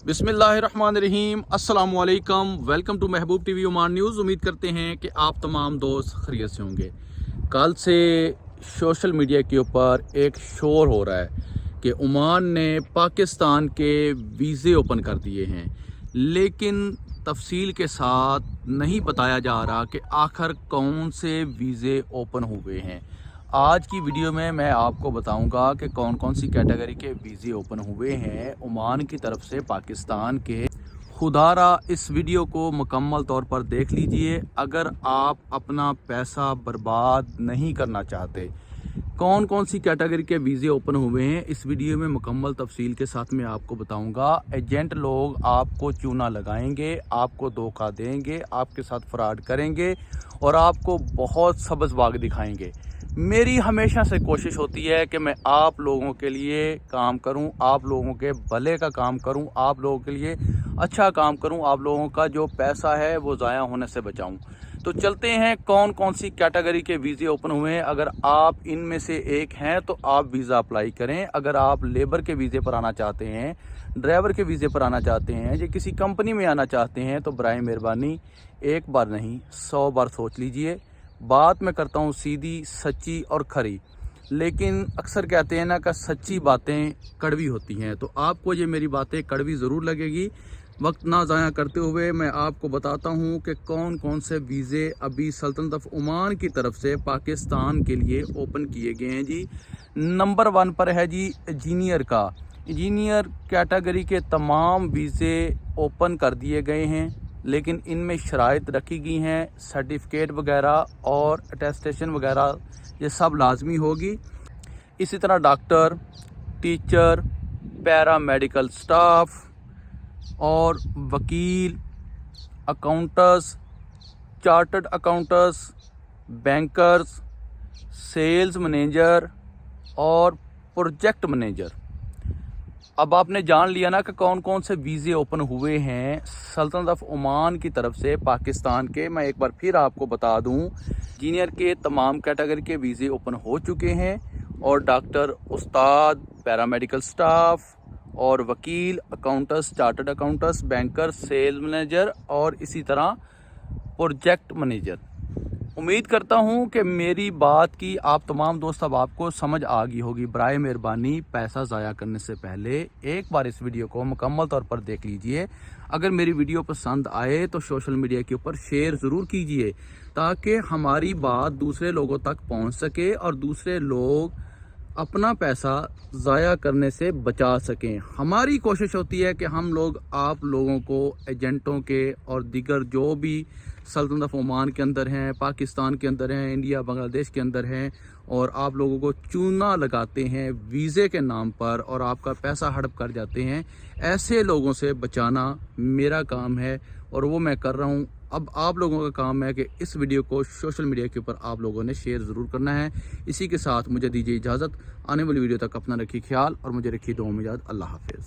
बिस्मिल्लाहिर्रहमानिर्रहीम, अस्सलाम वालेकुम। Welcome to Mehboob TV Oman news. उम्मीद करते हैं कि आप तमाम दोस्त खैरियत से होंगे। कल से सोशल मीडिया के ऊपर एक शोर हो रहा है कि ओमान ने पाकिस्तान के वीज़े ओपन कर दिए हैं, लेकिन तफसील के साथ नहीं बताया जा रहा कि आखिर कौन से वीज़े ओपन हुए हैं। आज की वीडियो में मैं आपको बताऊंगा कि कौन कौन सी कैटेगरी के वीज़े ओपन हुए हैं ओमान की तरफ से पाकिस्तान के। खुदारा इस वीडियो को मुकम्मल तौर पर देख लीजिए अगर आप अपना पैसा बर्बाद नहीं करना चाहते। कौन कौन सी कैटेगरी के वीज़े ओपन हुए हैं इस वीडियो में मुकम्मल तफसील के साथ मैं आपको बताऊंगा। एजेंट लोग आपको चूना लगाएंगे, आपको धोखा देंगे, आपके साथ फ्रॉड करेंगे और आपको बहुत सब्ज़ बाग दिखाएंगे। मेरी हमेशा से कोशिश होती है कि मैं आप लोगों के लिए काम करूं, आप लोगों के भले का काम करूं, आप लोगों के लिए अच्छा काम करूं, आप लोगों का जो पैसा है वो ज़ाया होने से बचाऊं। तो चलते हैं कौन कौन सी कैटेगरी के वीज़े ओपन हुए हैं। अगर आप इनमें से एक हैं तो आप वीज़ा अप्लाई करें। अगर आप लेबर के वीज़े पर आना चाहते हैं, ड्राइवर के वीज़े पर आना चाहते हैं, या किसी कंपनी में आना चाहते हैं तो बराए मेहरबानी एक बार नहीं 100 बार सोच लीजिए। बात मैं करता हूँ सीधी, सच्ची और खरी, लेकिन अक्सर कहते हैं ना कि सच्ची बातें कड़वी होती हैं। तो आपको ये मेरी बातें कड़वी ज़रूर लगेगी। वक्त ना ज़ाया करते हुए मैं आपको बताता हूँ कि कौन कौन से वीज़े अभी सल्तनत ऑफ ओमान की तरफ से पाकिस्तान के लिए ओपन किए गए हैं जी। नंबर 1 पर है जी इंजीनियर का। इंजीनियर कैटेगरी के तमाम वीज़े ओपन कर दिए गए हैं, लेकिन इनमें शराइत रखी गई हैं, सर्टिफिकेट वगैरह और अटेस्टेशन वगैरह ये सब लाजमी होगी। इसी तरह doctor, teacher, para medical staff और वकील, accountants, chartered accountants, bankers, sales manager और प्रोजेक्ट मैनेजर। अब आपने जान लिया ना कि कौन कौन से वीज़े ओपन हुए हैं सल्तनत ऑफ ओमान की तरफ से पाकिस्तान के। मैं एक बार फिर आपको बता दूं, इंजीनियर के तमाम कैटेगरी के वीज़े ओपन हो चुके हैं और डॉक्टर, उस्ताद, पैरामेडिकल स्टाफ और वकील, accountants, chartered accountants, banker, sales manager और इसी तरह प्रोजेक्ट मैनेजर। उम्मीद करता हूं कि मेरी बात की आप तमाम दोस्त अब आपको समझ आ गई होगी। बराए मेहरबानी पैसा ज़ाया करने से पहले एक बार इस वीडियो को मुकम्मल तौर पर देख लीजिए। अगर मेरी वीडियो पसंद आए तो सोशल मीडिया के ऊपर शेयर ज़रूर कीजिए ताकि हमारी बात दूसरे लोगों तक पहुंच सके और दूसरे लोग अपना पैसा ज़ाया करने से बचा सकें। हमारी कोशिश होती है कि हम लोग आप लोगों को एजेंटों के और दीगर जो भी सल्तनत ऑफ ओमान के अंदर हैं, पाकिस्तान के अंदर हैं, इंडिया बांग्लादेश के अंदर हैं, और आप लोगों को चूना लगाते हैं वीज़े के नाम पर और आपका पैसा हड़प कर जाते हैं, ऐसे लोगों से बचाना मेरा काम है और वो मैं कर रहा हूँ। अब आप लोगों का काम है कि इस वीडियो को सोशल मीडिया के ऊपर आप लोगों ने शेयर ज़रूर करना है। इसी के साथ मुझे दीजिए इजाज़त। आने वाली वीडियो तक अपना रखिए ख्याल और मुझे रखिए दुआ में याद। अल्लाह हाफिज़।